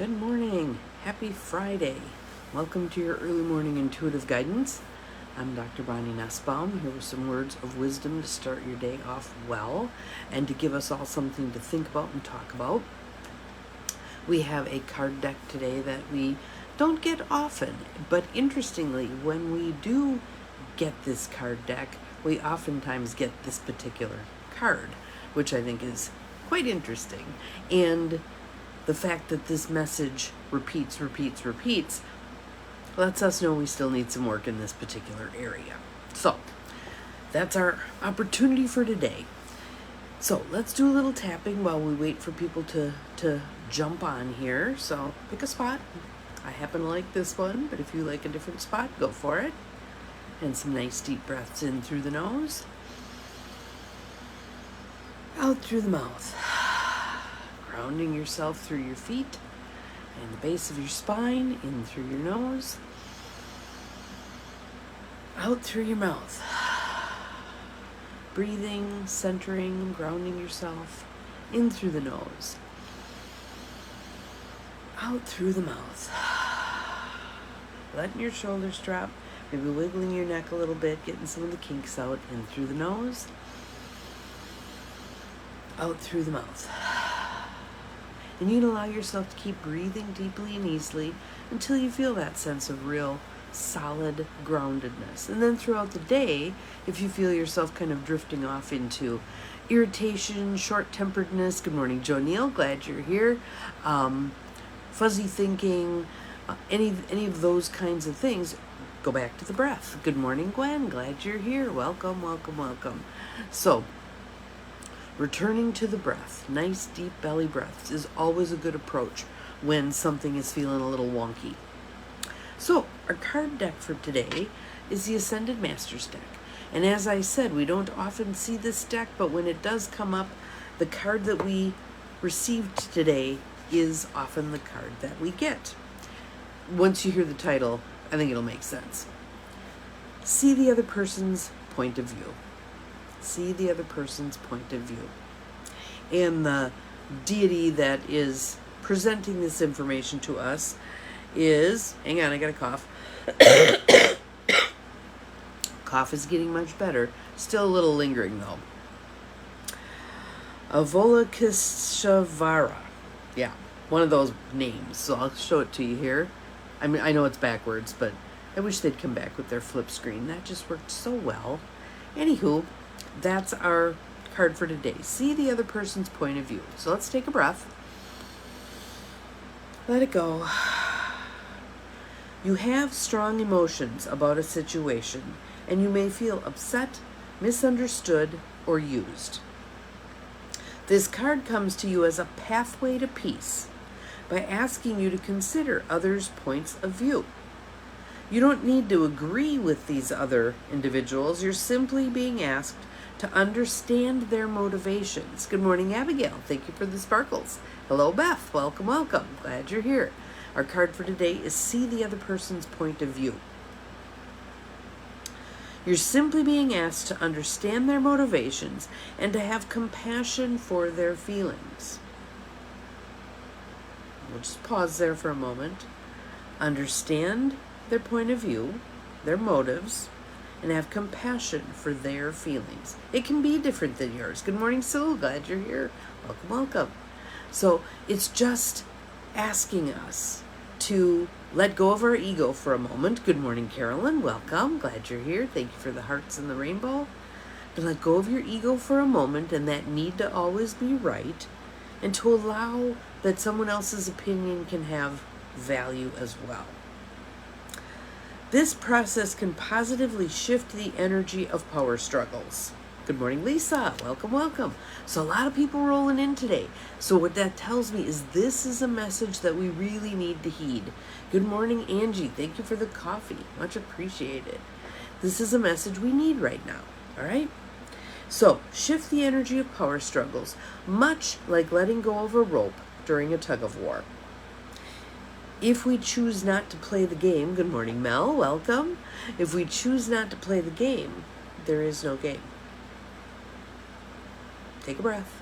Good morning. Happy Friday. Welcome to your early morning intuitive guidance. I'm Dr. Bonnie Nussbaum, here with some words of wisdom to start your day off well and to give us all something to think about and talk about. We have a card deck today that we don't get often, but interestingly, when we do get this card deck, we oftentimes get this particular card, which I think is quite interesting. And the fact that this message repeats lets us know we still need some work in this particular area. So that's our opportunity for today. So let's do a little tapping while we wait for people to jump on here. So pick a spot. I happen to like this one, but if you like a different spot, go for it. And some nice deep breaths in through the nose, out through the mouth. Grounding yourself through your feet and the base of your spine, in through your nose, out through your mouth. Breathing, centering, grounding yourself, in through the nose, out through the mouth. Letting your shoulders drop, maybe wiggling your neck a little bit, getting some of the kinks out, in through the nose, out through the mouth. And you can allow yourself to keep breathing deeply and easily until you feel that sense of real solid groundedness. And then throughout the day, if you feel yourself kind of drifting off into irritation, short-temperedness, good morning, Joe Neal, glad you're here, fuzzy thinking, any of those kinds of things, go back to the breath. Good morning, Gwen, glad you're here. Welcome, welcome, welcome. So, returning to the breath, nice deep belly breaths, is always a good approach when something is feeling a little wonky. So our card deck for today is the Ascended Masters deck. And as I said, we don't often see this deck, but when it does come up, the card that we received today is often the card that we get. Once you hear the title, I think it'll make sense. See the other person's point of view. See the other person's point of view. And the deity that is presenting this information to us is, hang on, I got a cough. Cough is getting much better. Still a little lingering though. Avalokiteshvara. Yeah, one of those names. So I'll show it to you here. I mean, I know it's backwards, but I wish they'd come back with their flip screen. That just worked so well. Anywho, that's our card for today. See the other person's point of view. So let's take a breath. Let it go. You have strong emotions about a situation, and you may feel upset, misunderstood, or used. This card comes to you as a pathway to peace by asking you to consider others' points of view. You don't need to agree with these other individuals. You're simply being asked to understand their motivations. Good morning, Abigail. Thank you for the sparkles. Hello, Beth. Welcome, welcome. Glad you're here. Our card for today is See the Other Person's Point of View. You're simply being asked to understand their motivations and to have compassion for their feelings. We'll just pause there for a moment. Understand their point of view, their motives, and have compassion for their feelings. It can be different than yours. Good morning, Sue. Glad you're here. Welcome, welcome. So it's just asking us to let go of our ego for a moment. Good morning, Carolyn. Welcome. Glad you're here. Thank you for the hearts and the rainbow. To let go of your ego for a moment and that need to always be right, and to allow that someone else's opinion can have value as well. This process can positively shift the energy of power struggles. Good morning, Lisa. Welcome, welcome. So a lot of people rolling in today. So what that tells me is this is a message that we really need to heed. Good morning, Angie. Thank you for the coffee. Much appreciated. This is a message we need right now. All right? So shift the energy of power struggles, much like letting go of a rope during a tug of war. If we choose not to play the game, good morning, Mel, welcome. If we choose not to play the game, there is no game. Take a breath.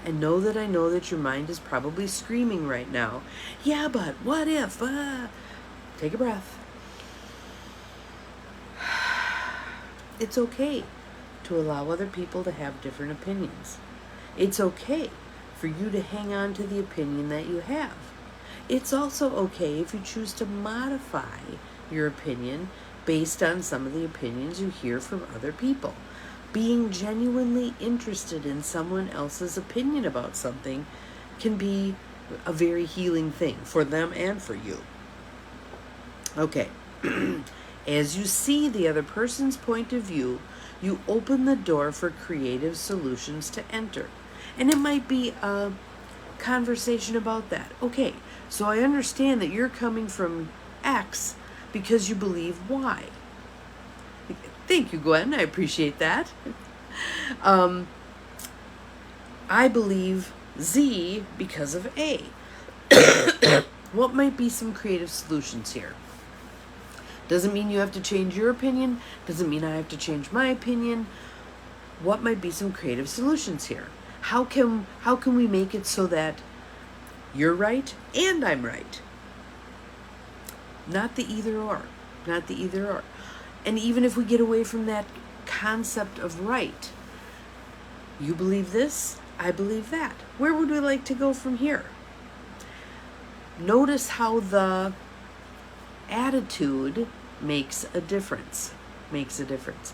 And know that your mind is probably screaming right now, yeah, but what if? Take a breath. It's okay to allow other people to have different opinions. It's okay for you to hang on to the opinion that you have. It's also okay if you choose to modify your opinion based on some of the opinions you hear from other people. Being genuinely interested in someone else's opinion about something can be a very healing thing for them and for you. Okay. As you see the other person's point of view, you open the door for creative solutions to enter. And it might be a conversation about that. Okay, so I understand that you're coming from X because you believe Y. Thank you, Gwen. I appreciate that. I believe Z because of A. What might be some creative solutions here? Doesn't mean you have to change your opinion. Doesn't mean I have to change my opinion. What might be some creative solutions here? How can we make it so that you're right and I'm right? Not the either or. Not the either or. And even if we get away from that concept of right, you believe this, I believe that. Where would we like to go from here? Notice how the attitude makes a difference. Makes a difference.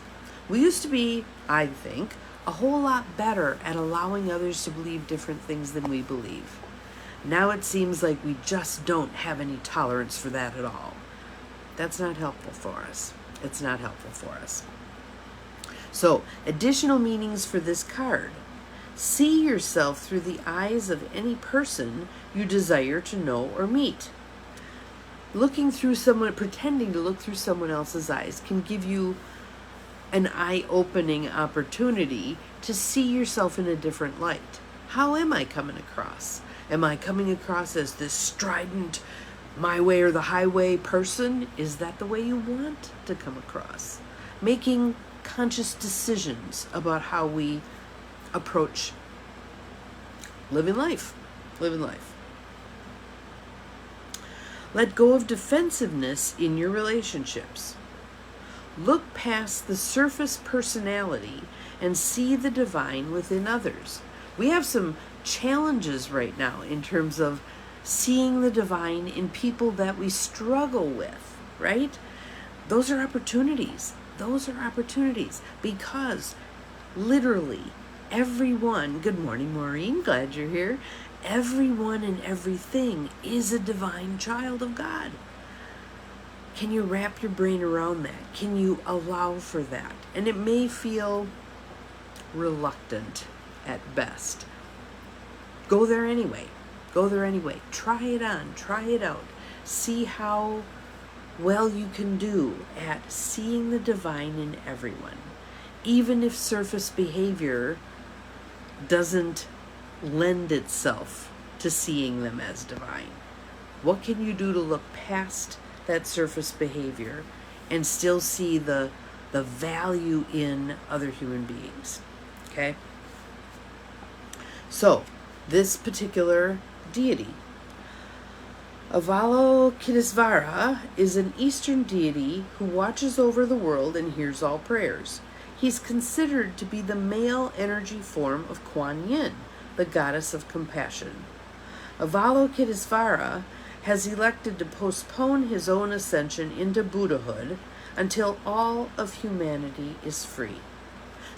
We used to be, I think, a whole lot better at allowing others to believe different things than we believe. Now it seems like we just don't have any tolerance for that at all. That's not helpful for us. It's not helpful for us. So, additional meanings for this card. See yourself through the eyes of any person you desire to know or meet. Pretending to look through someone else's eyes can give you an eye-opening opportunity to see yourself in a different light. How am I coming across? Am I coming across as this strident, my way or the highway person? Is that the way you want to come across? Making conscious decisions about how we approach living life. Living life. Let go of defensiveness in your relationships. Look past the surface personality and see the divine within others. We have some challenges right now in terms of seeing the divine in people that we struggle with, right? Those are opportunities. Those are opportunities because literally everyone, good morning, Maureen, glad you're here. Everyone and everything is a divine child of God. Can you wrap your brain around that? Can you allow for that? And it may feel reluctant at best. Go there anyway. Go there anyway. Try it on. Try it out. See how well you can do at seeing the divine in everyone. Even if surface behavior doesn't lend itself to seeing them as divine. What can you do to look past that surface behavior and still see the value in other human beings? Okay? So, this particular deity, Avalokitesvara, is an Eastern deity who watches over the world and hears all prayers. He's considered to be the male energy form of Kuan Yin, the goddess of compassion. Avalokitesvara has elected to postpone his own ascension into Buddhahood until all of humanity is free.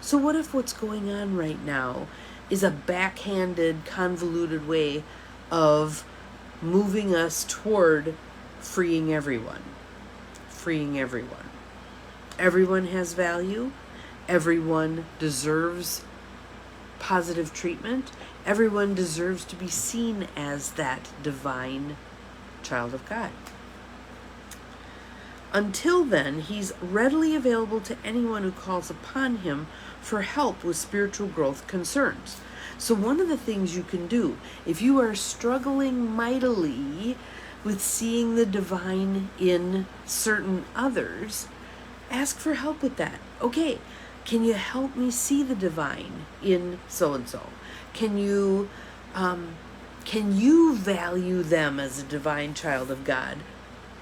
So what if what's going on right now is a backhanded, convoluted way of moving us toward freeing everyone? Freeing everyone. Everyone has value. Everyone deserves positive treatment. Everyone deserves to be seen as that divine child of God. Until then, he's readily available to anyone who calls upon him for help with spiritual growth concerns. So one of the things you can do, if you are struggling mightily with seeing the divine in certain others, ask for help with that. Okay, can you help me see the divine in so-and-so? Can you value them as a divine child of God,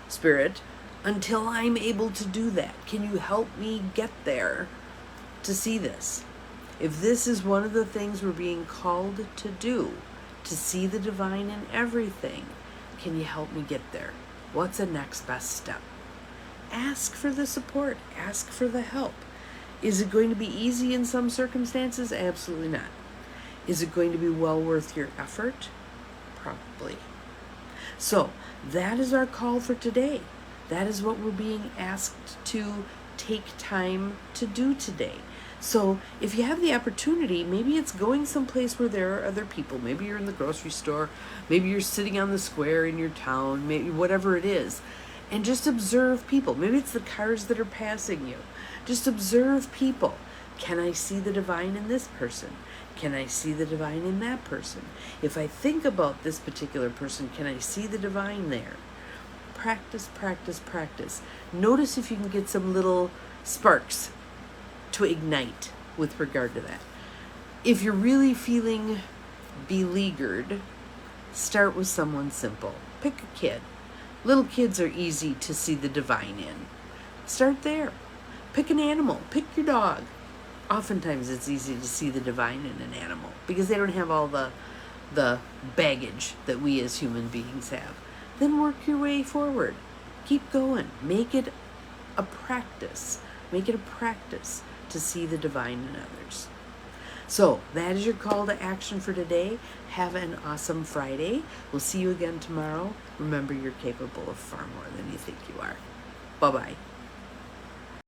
Spirit, until I'm able to do that? Can you help me get there to see this? If this is one of the things we're being called to do, to see the divine in everything, can you help me get there? What's the next best step? Ask for the support. Ask for the help. Is it going to be easy in some circumstances? Absolutely not. Is it going to be well worth your effort? Probably. So that is our call for today. That is what we're being asked to take time to do today. So if you have the opportunity, maybe it's going someplace where there are other people. Maybe you're in the grocery store. Maybe you're sitting on the square in your town. Maybe whatever it is. And just observe people. Maybe it's the cars that are passing you. Just observe people. Can I see the divine in this person? Can I see the divine in that person? If I think about this particular person, can I see the divine there? Practice, practice, practice. Notice if you can get some little sparks to ignite with regard to that. If you're really feeling beleaguered, start with someone simple. Pick a kid. Little kids are easy to see the divine in. Start there. Pick an animal. Pick your dog. Oftentimes it's easy to see the divine in an animal because they don't have all the baggage that we as human beings have. Then work your way forward. Keep going. Make it a practice. Make it a practice to see the divine in others. So that is your call to action for today. Have an awesome Friday. We'll see you again tomorrow. Remember, you're capable of far more than you think you are. Bye-bye.